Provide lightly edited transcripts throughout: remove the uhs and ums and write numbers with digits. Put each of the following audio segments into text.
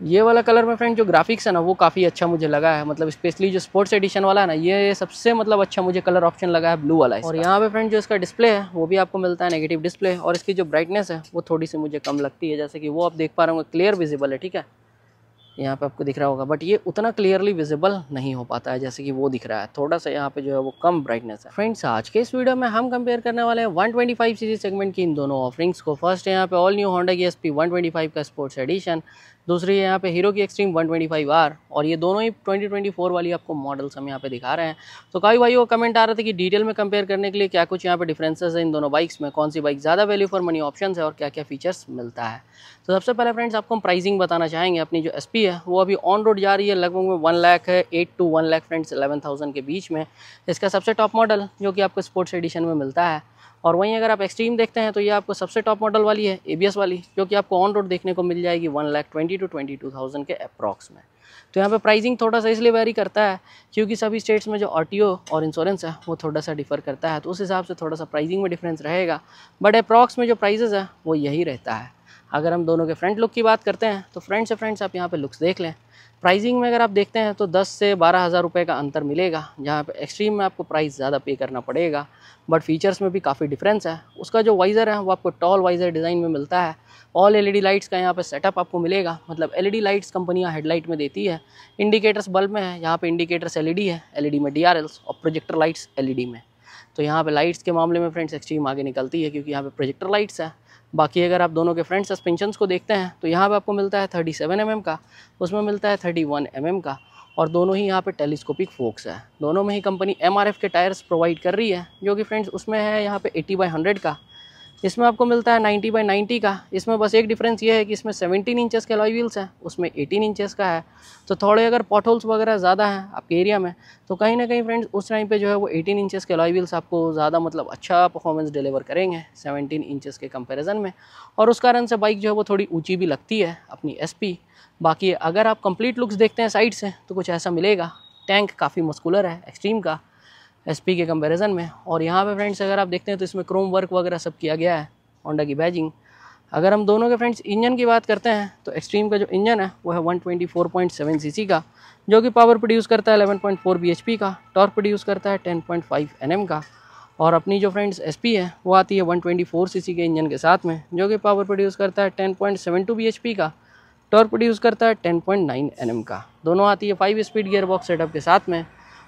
ये वाला कलर में फ्रेंड जो ग्राफिक्स है ना वो काफ़ी अच्छा मुझे लगा है, मतलब स्पेशली जो स्पोर्ट्स एडिशन वाला है ना ये सबसे मतलब अच्छा मुझे कलर ऑप्शन लगा है ब्लू वाला। और यहाँ पे फ्रेंड जो इसका डिस्प्ले है वो भी आपको मिलता है नेगेटिव डिस्प्ले, और इसकी जो ब्राइटनेस है वो थोड़ी सी मुझे कम लगती है, जैसे कि वो आप देख पा रहे होंगे क्लियर विजिबल है, ठीक है, यहाँ पे आपको दिख रहा होगा, बट ये उतना क्लियरली विजिबल नहीं हो पाता है जैसे कि वो दिख रहा है, थोड़ा सा यहाँ पे जो है वो कम ब्राइटनेस है। फ्रेंड्स आज के इस वीडियो में हम कंपेयर करने वाले हैं 125 सीसी सेगमेंट की इन दोनों ऑफरिंग्स को। फर्स्ट है यहाँ पे ऑल न्यू होंडा की SP 125 का स्पोर्ट्स एडिशन, दूसरी है यहाँ पे हीरो की एक्सट्रीम 125R, और ये दोनों ही 2024 वाली आपको मॉडल्स हम यहाँ पे दिखा रहे हैं। तो कई भाइयों को कमेंट आ रहे थे कि डिटेल में कंपेयर करने के लिए क्या कुछ यहाँ पे डिफरेंसेस है इन दोनों बाइक्स में, कौन सी बाइक ज़्यादा वैल्यू फॉर मनी ऑप्शन है और क्या क्या फीचर्स मिलता है। तो सबसे पहले फ्रेंड्स आपको हम प्राइसिंग बताना चाहेंगे। अपनी जो SP है वो अभी ऑन रोड जा रही है लगभग में 1 लाख है, 8 to 1 लाख फ्रेंड्स 11,000 के बीच में। इसका सबसे टॉप मॉडल जो कि आपको स्पोर्ट्स एडिशन में मिलता है, और वहीं अगर आप एक्सट्रीम देखते हैं तो ये आपको सबसे टॉप मॉडल वाली है ABS वाली, जो कि आपको ऑन रोड देखने को मिल जाएगी 1,20,000 to 22,000 के अप्रॉक्स में। तो यहाँ पे प्राइसिंग थोड़ा सा इसलिए वेरी करता है क्योंकि सभी स्टेट्स में जो RTO और इंश्योरेंस है वो थोड़ा सा डिफर करता है, तो उस हिसाब से थोड़ा सा प्राइसिंग में डिफरेंस रहेगा, बट अप्रॉक्स में जो प्राइजेस है वो यही रहता है। अगर हम दोनों के फ्रंट लुक की बात करते हैं तो फ्रंट से फ्रेंड्स आप यहाँ पे लुक्स देख लें। प्राइसिंग में अगर आप देखते हैं तो 10 से 12,000 रुपये का अंतर मिलेगा, जहाँ पे एक्सट्रीम में आपको प्राइस ज़्यादा पे करना पड़ेगा, बट फीचर्स में भी काफ़ी डिफरेंस है। उसका जो वाइज़र है वो आपको टॉल वाइज़र डिज़ाइन में मिलता है। ऑल LED लाइट्स का यहाँ पे सेटअप आपको मिलेगा, मतलब LED लाइट्स कंपनियाँ हेडलाइट में देती है। इंडिकेटर्स बल्ब में है, यहाँ पे इंडिकेटर्स LED है, LED में DRLs और प्रोजेक्टर लाइट्स LED में। तो यहाँ पे लाइट्स के मामले में फ्रेंड्स एक्सट्रीम आगे निकलती है क्योंकि यहाँ पे प्रोजेक्टर लाइट्स है। बाकी अगर आप दोनों के फ्रंट सस्पेंशंस को देखते हैं तो यहाँ पे आपको मिलता है 37 mm का, उसमें मिलता है 31 mm का, और दोनों ही यहाँ पे टेलीस्कोपिक फोक्स है। दोनों में ही कंपनी MRF के टायर्स प्रोवाइड कर रही है, जो कि फ्रेंड्स उसमें है यहाँ पे 80/100 का, इसमें आपको मिलता है 90/90 का। इसमें बस एक डिफरेंस ये है कि इसमें 17 इंचेस के अलॉय व्हील्स हैं, उसमें 18 इंचेस का है। तो थोड़े अगर पॉटहोल्स वगैरह ज़्यादा हैं आपके एरिया में तो कहीं ना कहीं फ्रेंड्स उस टाइम पे जो है वो 18 इंचेस के अलॉय व्हील्स आपको ज़्यादा मतलब अच्छा परफॉर्मेंस डिलीवर करेंगे 17 इंचेस के कंपेरिजन में, और उस कारण से बाइक जो है वो थोड़ी ऊँची भी लगती है अपनी SP। बाकी अगर आप कंप्लीट लुक्स देखते हैं साइड से तो कुछ ऐसा मिलेगा। टैंक काफ़ी मस्कुलर है एक्सट्रीम का SP के कंपैरिजन में, और यहाँ पे फ्रेंड्स अगर आप देखते हैं तो इसमें क्रोम वर्क वगैरह सब किया गया है, होंडा की बैजिंग। अगर हम दोनों के फ्रेंड्स इंजन की बात करते हैं तो एक्सट्रीम का जो इंजन है वो है 124.7 सीसी का, जो कि पावर प्रोड्यूस करता है 11.4 bhp का, टॉर्क प्रोड्यूस करता है 10.5 Nm का। और अपनी जो फ्रेंड्स SP है वो आती है 124 सीसी के इंजन के साथ में, जो कि पावर प्रोड्यूस करता है 10.72 bhp का, टॉर्क प्रोड्यूस करता है 10.9 Nm का। दोनों आती है 5 स्पीड गियर बॉक्स सेटअप के साथ में।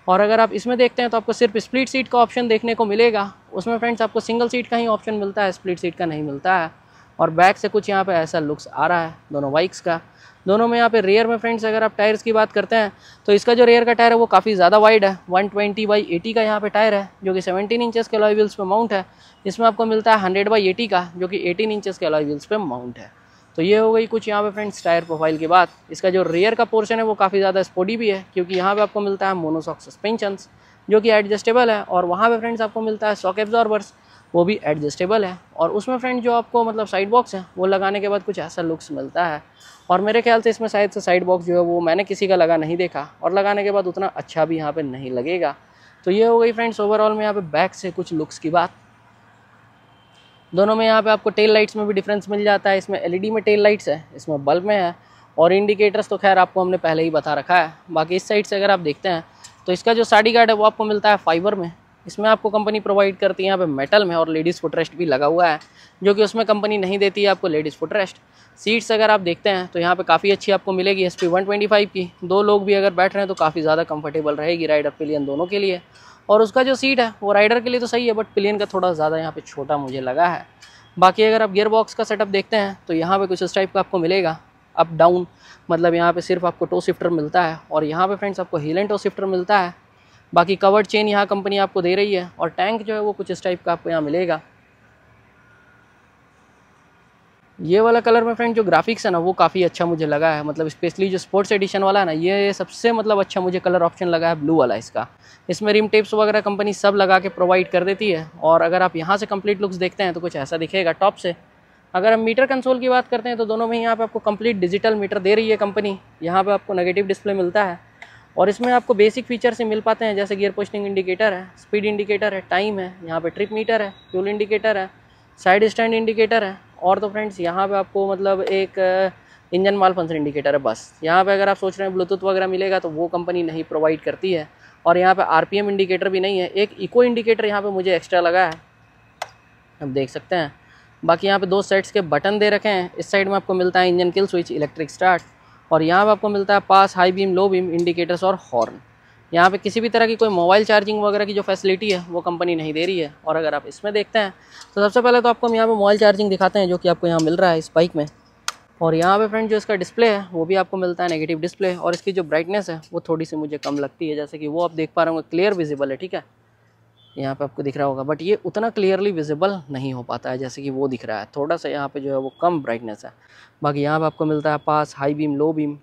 और अगर आप इसमें देखते हैं तो आपको सिर्फ स्प्लिट सीट का ऑप्शन देखने को मिलेगा, उसमें फ्रेंड्स आपको सिंगल सीट का ही ऑप्शन मिलता है, स्प्लिट सीट का नहीं मिलता है। और बैक से कुछ यहाँ पे ऐसा लुक्स आ रहा है दोनों बाइक्स का। दोनों में यहाँ पे रेयर में फ्रेंड्स अगर आप टायर्स की बात करते हैं तो इसका जो रेयर का टायर है वो काफ़ी ज़्यादा वाइड है, 120/80 का यहाँ पे टायर है, जो कि 17 इंचेस के अलॉय व्हील्स पे माउंट है। इसमें आपको मिलता है 100/80 का, जो कि 18 इंचेस के अलॉय व्हील्स पे माउंट है। तो ये हो गई कुछ यहाँ पे फ्रेंड्स टायर प्रोफाइल की बात। इसका जो रेयर का पोर्शन है वो काफ़ी ज़्यादा स्पोर्टी भी है, क्योंकि यहाँ पे आपको मिलता है मोनोशॉक सस्पेंशंस जो कि एडजस्टेबल है, और वहाँ पे फ्रेंड्स आपको मिलता है शॉक एब्जॉर्बर्स, वो भी एडजस्टेबल है। और उसमें फ्रेंड जो आपको मतलब साइड बॉक्स है वो लगाने के बाद कुछ ऐसा लुक्स मिलता है, और मेरे ख्याल से इसमें शायद से साइड बॉक्स जो है वो मैंने किसी का लगा नहीं देखा, और लगाने के बाद उतना अच्छा भी यहाँ पे नहीं लगेगा। तो ये हो गई फ्रेंड्स ओवरऑल में यहाँ पे बैक से कुछ लुक्स की बात। दोनों में यहाँ पे आपको टेल लाइट्स में भी डिफरेंस मिल जाता है, इसमें LED में टेल लाइट्स है, इसमें बल्ब में है, और इंडिकेटर्स तो खैर आपको हमने पहले ही बता रखा है। बाकी इस साइड से अगर आप देखते हैं तो इसका जो साइड गार्ड है वो आपको मिलता है फाइबर में, इसमें आपको कंपनी प्रोवाइड करती है यहाँ पे मेटल में, और लेडीज़ फुटरेस्ट भी लगा हुआ है, जो कि उसमें कंपनी नहीं देती है आपको लेडीज़ फुटरेस्ट। सीट्स अगर आप देखते हैं तो यहाँ पे काफ़ी अच्छी आपको मिलेगी SP 125 की, 2 लोग भी अगर बैठ रहे हैं तो काफ़ी ज़्यादा कंफर्टेबल रहेगी राइडर पिलियन दोनों के लिए। और उसका जो सीट है वो राइडर के लिए तो सही है, बट पिलियन का थोड़ा ज़्यादा यहाँ पे छोटा मुझे लगा है। बाकी अगर आप गियर बॉक्स का सेटअप देखते हैं तो यहाँ पे कुछ इस टाइप का आपको मिलेगा, अप डाउन, मतलब यहाँ पे सिर्फ आपको टो शिफ्टर मिलता है, और यहाँ पे फ्रेंड्स आपको हील एंड टो शिफ्टर मिलता है। बाकी कवर्ड चेन यहाँ कंपनी आपको दे रही है, और टैंक जो है वो कुछ इस टाइप का आपको यहाँ मिलेगा। ये वाला कलर में फ्रेंड जो ग्राफिक्स है ना वो काफ़ी अच्छा मुझे लगा है, मतलब स्पेशली जो स्पोर्ट्स एडिशन वाला है ना ये सबसे मतलब अच्छा मुझे कलर ऑप्शन लगा है ब्लू वाला इसका। इसमें रिम टेप्स वगैरह कंपनी सब लगा के प्रोवाइड कर देती है, और अगर आप यहाँ से कंप्लीट लुक्स देखते हैं तो कुछ ऐसा दिखेगा टॉप से। अगर हम मीटर कंसोल की बात करते हैं तो दोनों में यहाँ पे आपको कंप्लीट डिजिटल मीटर दे रही है कंपनी। यहाँ पे आपको नेगेटिव डिस्प्ले मिलता है, और इसमें आपको बेसिक फीचर से मिल पाते हैं, जैसे गियर पोस्टिंग इंडिकेटर है, स्पीड इंडिकेटर है, टाइम है, यहाँ पे ट्रिप मीटर है, फ्यूल इंडिकेटर है, साइड स्टैंड इंडिकेटर है। और तो फ्रेंड्स यहाँ पे आपको मतलब एक इंजन माल फंक्शन इंडिकेटर है बस। यहाँ पे अगर आप सोच रहे हैं ब्लूटूथ वगैरह मिलेगा तो वो कंपनी नहीं प्रोवाइड करती है। और यहाँ पे RPM इंडिकेटर भी नहीं है। एक इको इंडिकेटर यहाँ पे मुझे एक्स्ट्रा लगा है, आप देख सकते हैं। बाकी यहाँ पे 2 सेट्स के बटन दे रखे हैं। इस साइड में आपको मिलता है engine kill switch, electric start, और यहाँ पे आपको मिलता है pass, high beam, low beam indicators और हॉर्न। यहाँ पे किसी भी तरह की कोई मोबाइल चार्जिंग वगैरह की जो फैसिलिटी है वो कंपनी नहीं दे रही है। और अगर आप इसमें देखते हैं तो सबसे पहले तो आपको हम यहाँ पे मोबाइल चार्जिंग दिखाते हैं जो कि आपको यहाँ मिल रहा है इस बाइक में। और यहाँ पे फ्रेंड जो इसका डिस्प्ले है वो भी आपको मिलता है नेगेटिव डिस्प्ले, और इसकी जो ब्राइटनेस है वो थोड़ी सी मुझे कम लगती है, जैसे कि वो आप देख पा रहे होंगे क्लियर विजिबल है, ठीक है, यहाँ पे आपको दिख रहा होगा, बट ये उतना क्लियरली विजिबल नहीं हो पाता है जैसे कि वो दिख रहा है, थोड़ा सा यहाँ पे जो है वो कम ब्राइटनेस है। बाकी यहाँ पे आपको मिलता है pass, high beam, low beam,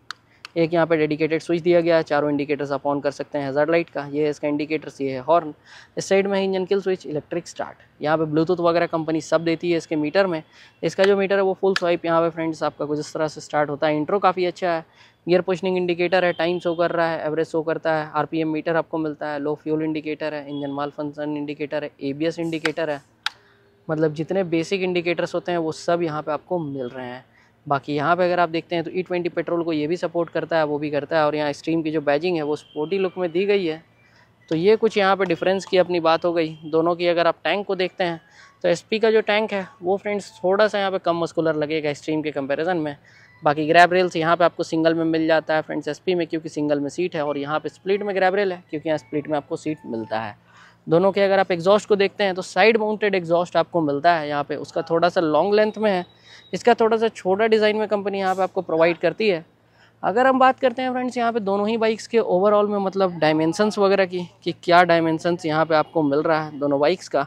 एक यहाँ पे डेडिकेटेड स्विच दिया गया है, चारों इंडिकेटर्स आप ऑन कर सकते हैं हैज़ार्ड लाइट का, ये है इसका इंडिकेटर्स, ये है हॉर्न, इस साइड में है engine kill switch, electric start. यहाँ पे ब्लूटूथ वगैरह कंपनी सब देती है इसके मीटर में। इसका जो मीटर है वो फुल स्वाइप यहाँ पे फ्रेंड्स आपका कुछ इस तरह से स्टार्ट होता है। इंट्रो काफ़ी अच्छा है, गियर पोजिशनिंग इंडिकेटर है, टाइम शो कर रहा है, एवरेज शो करता है, RPM मीटर आपको मिलता है, लो फ्यूल इंडिकेटर है, इंजन माल फंक्शन इंडिकेटर है, ABS इंडिकेटर है, मतलब जितने बेसिक इंडिकेटर्स होते हैं वो सब यहाँ पे आपको मिल रहे हैं। बाकी यहाँ पे अगर आप देखते हैं तो E20 पेट्रोल को ये भी सपोर्ट करता है, वो भी करता है, और यहाँ एक्सट्रीम की जो बैजिंग है वो स्पोर्टी लुक में दी गई है। तो ये कुछ यहाँ पे डिफरेंस की अपनी बात हो गई दोनों की। अगर आप टैंक को देखते हैं तो SP का जो टैंक है वो फ्रेंड्स थोड़ा सा यहाँ पे कम मस्कुलर लगेगा एक्सट्रीम के कंपैरिजन में। बाकी ग्रैब रेल्स यहाँ पे आपको सिंगल में मिल जाता है फ्रेंड्स SP में, क्योंकि सिंगल में सीट है, और यहाँ पे स्प्लिट में ग्रैब रेल है क्योंकि यहाँ स्प्लिट में आपको सीट मिलता है। दोनों के अगर आप एग्जॉस्ट को देखते हैं तो साइड माउंटेड एग्जॉस्ट आपको मिलता है यहाँ पे, उसका थोड़ा सा लॉन्ग लेंथ में है, इसका थोड़ा सा छोटा डिज़ाइन में कंपनी यहाँ पे आपको प्रोवाइड करती है। अगर हम बात करते हैं फ्रेंड्स यहाँ पे दोनों ही बाइक्स के ओवरऑल में मतलब डायमेंशंस वगैरह की कि क्या डायमेंशंस यहाँ पे आपको मिल रहा है दोनों बाइक्स का,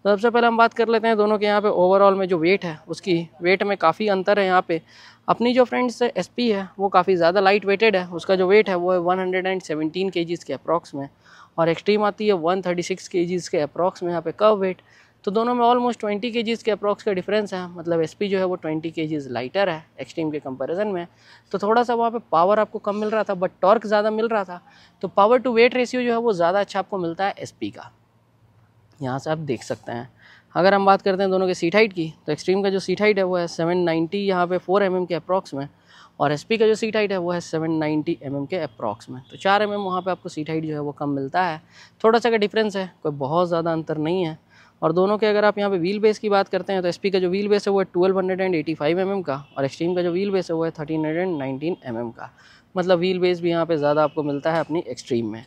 तो सबसे पहले हम बात कर लेते हैं दोनों के यहाँ पे ओवरऑल में जो वेट है उसकी वेट में काफ़ी अंतर है। यहाँ पे अपनी जो फ्रेंड्स SP है वो काफ़ी ज़्यादा लाइट वेटेड है, उसका जो वेट है वो है 117 kgs के अप्रॉक्स में, और एक्सट्रीम आती है 136 kgs के अप्रॉक्स में यहाँ पे कर्व वेट। तो दोनों में ऑलमोस्ट 20 kgs के अप्रॉक्स का डिफरेंस है, मतलब SP जो है वो 20 kgs लाइटर है एक्सट्रीम के कंपैरिजन में। तो थोड़ा सा वहाँ पे पावर आपको कम मिल रहा था बट टॉर्क ज़्यादा मिल रहा था, तो पावर टू वेट रेशियो जो है वो ज़्यादा अच्छा आपको मिलता है SP का, यहाँ से आप देख सकते हैं। अगर हम बात करते हैं दोनों के सीट हाइट की तो एक्सट्रीम का जो सीट हाइट है वो है 790 यहाँ पे 4 mm के अप्रॉक्स में, और SP का जो सीट हाइट है वो है 790 mm के अप्रॉक्स में। तो 4 mm वहाँ पे आपको सीट हाइट जो है वो कम मिलता है, थोड़ा सा का डिफरेंस है, कोई बहुत ज़्यादा अंतर नहीं है। और दोनों के अगर आप यहाँ पे व्हील बेस की बात करते हैं तो SP का जो व्हील बेस है वो है 1285 mm का, और एक्सट्रीम का जो व्हील बेस है वो है 1319 mm का, मतलब व्हील बेस भी यहाँ पे ज़्यादा आपको मिलता है अपनी एक्सट्रीम में।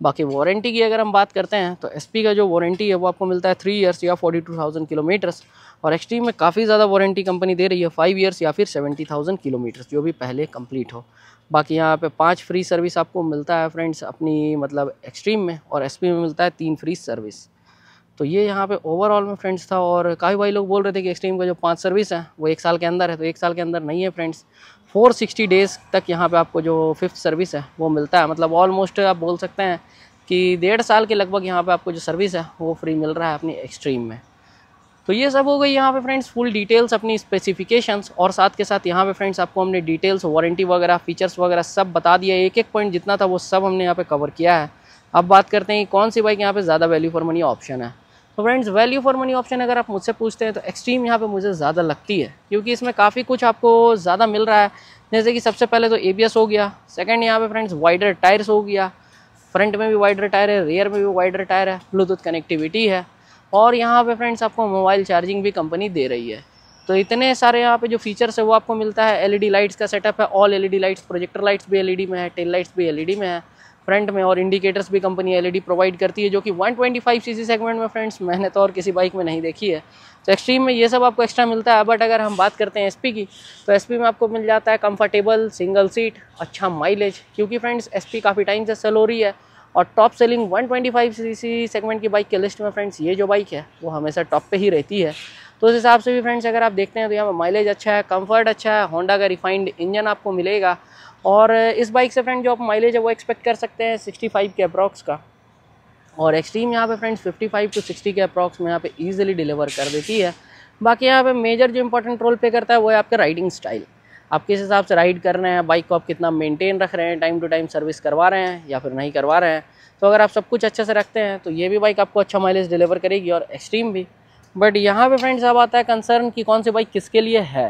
बाकी वारंटी की अगर हम बात करते हैं तो SP का जो वारंटी है वो आपको मिलता है 3 ईयर्स या 42,000 किलोमीटर्स, और एक्सट्रीम में काफ़ी ज़्यादा वारंटी कंपनी दे रही है 5 ईयर्स या फिर 70,000 किलोमीटर्स, जो भी पहले कंप्लीट हो। बाकी यहाँ पे 5 फ्री सर्विस आपको मिलता है फ्रेंड्स अपनी मतलब एक्सट्रीम में, और SP में मिलता है 3 फ्री सर्विस। तो ये यहाँ पे ओवरऑल में फ्रेंड्स था। और काफ़ी भाई लोग बोल रहे थे कि एक्सट्रीम का जो 5 सर्विस है वो 1 साल के अंदर है, तो 1 साल के अंदर नहीं है फ्रेंड्स, 460 डेज़ तक यहाँ पे आपको जो 5th सर्विस है वो मिलता है, मतलब ऑलमोस्ट आप बोल सकते हैं कि 1.5 साल के लगभग यहाँ पे आपको जो सर्विस है वो फ्री मिल रहा है अपनी एक्सट्रीम में। तो ये सब हो गई यहाँ पे फ्रेंड्स फुल डिटेल्स अपनी स्पेसिफिकेशंस, और साथ के साथ यहाँ पे फ्रेंड्स आपको हमने डिटेल्स वारंटी वगैरह फीचर्स वगैरह सब बता दिया, एक एक पॉइंट जितना था वो सब हमने यहाँ पे कवर किया है। अब बात करते हैं कौन सी बाइक यहाँ पे ज़्यादा वैल्यू फॉर मनी ऑप्शन है। तो friends value for money option अगर आप मुझसे पूछते हैं तो एक्सट्रीम यहाँ पे मुझे ज़्यादा लगती है, क्योंकि इसमें काफ़ी कुछ आपको ज़्यादा मिल रहा है। जैसे कि सबसे पहले तो ABS हो गया, सेकंड यहाँ पे फ्रेंड्स वाइडर टायर्स हो गया, फ्रंट में भी वाइडर टायर है, रियर में भी वाइडर टायर है, ब्लूटूथ कनेक्टिविटी है, और यहाँ पे फ्रेंड्स आपको मोबाइल चार्जिंग भी कंपनी दे रही है। तो इतने सारे यहाँ पे जो फीचर्स है वो आपको मिलता है। LED लाइट्स का सेटअप है, all LED lights, projector lights भी LED में है, टेल लाइट्स भी LED में है फ्रंट में, और इंडिकेटर्स भी कंपनी LED प्रोवाइड करती है, जो कि 125 cc सेगमेंट में फ्रेंड्स मैंने तो और किसी बाइक में नहीं देखी है। तो एक्सट्रीम में ये सब आपको एक्स्ट्रा मिलता है। बट अगर हम बात करते हैं SP की तो SP में आपको मिल जाता है कंफर्टेबल सिंगल सीट, अच्छा माइलेज, क्योंकि फ्रेंड्स SP काफ़ी टाइम से सेल हो रही है, और टॉप सेलिंग 125 cc सेगमेंट की बाइक के लिस्ट में फ्रेंड्स ये जो बाइक है वो हमेशा टॉप पे ही रहती है। तो उस हिसाब से भी फ्रेंड्स अगर आप देखते हैं तो यहाँ पर माइलेज अच्छा है, कंफर्ट अच्छा है, होंडा का रिफाइंड इंजन आपको मिलेगा, और इस बाइक से फ्रेंड जो आप माइलेज है वो एक्सपेक्ट कर सकते हैं 65 के अप्रॉक्स का, और एक्सट्रीम यहाँ पे फ्रेंड्स 55 to 60 के अप्रॉक्स में यहाँ पे ईजिली डिलीवर कर देती है। बाकी यहाँ पे मेजर जो इंपॉर्टेंट रोल पे करता है वो है आपका राइडिंग स्टाइल, आप किस हिसाब से राइड कर रहे हैं, बाइक को आप कितना मेंटेन रख रहे हैं, टाइम टू टाइम सर्विस करवा रहे हैं या फिर नहीं करवा रहे हैं। तो अगर आप सब कुछ अच्छे से रखते हैं तो ये भी बाइक आपको अच्छा माइलेज डिलीवर करेगी, और एक्सट्रीम भी। बट यहाँ पे फ्रेंड्स अब आता है कंसर्न कि कौन सी बाइक किसके लिए है।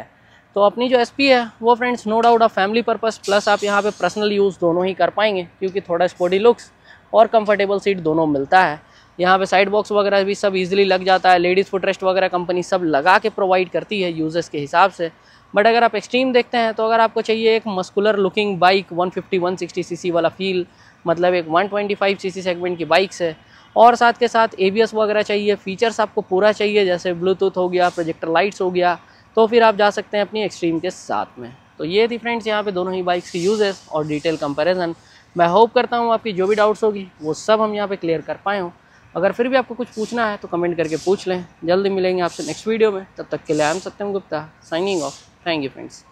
तो अपनी जो SP है वो फ्रेंड्स नो डाउट आप फैमिली पर्पस प्लस आप यहाँ पे पर्सनल यूज़ दोनों ही कर पाएंगे, क्योंकि थोड़ा स्पोर्टी लुक्स और कंफर्टेबल सीट दोनों मिलता है। यहाँ पे साइड बॉक्स वगैरह भी सब इजीली लग जाता है। लेडीज़ फुटरेस्ट वगैरह कंपनी सब लगा के प्रोवाइड करती है यूजर्स के हिसाब से। बट अगर आप एक्सट्रीम देखते हैं तो अगर आपको चाहिए एक मस्कुलर लुकिंग बाइक 150-160 सीसी वाला फील, मतलब एक 125 सीसी सेगमेंट की बाइक से, और साथ के साथ ABS वगैरह चाहिए, फीचर्स आपको पूरा चाहिए जैसे ब्लूटूथ हो गया, प्रोजेक्टर लाइट्स हो गया, तो फिर आप जा सकते हैं अपनी एक्सट्रीम के साथ में। तो ये थी फ्रेंड्स यहाँ पे दोनों ही बाइक्स की यूजेस और डिटेल कंपैरिजन। मैं होप करता हूँ आपकी जो भी डाउट्स होगी वो सब हम यहाँ पे क्लियर कर पाए हों। अगर फिर भी आपको कुछ पूछना है तो कमेंट करके पूछ लें। जल्दी मिलेंगे आपसे नेक्स्ट वीडियो में, तब तक के लिए I am Satyam Gupta signing off. Thank you friends.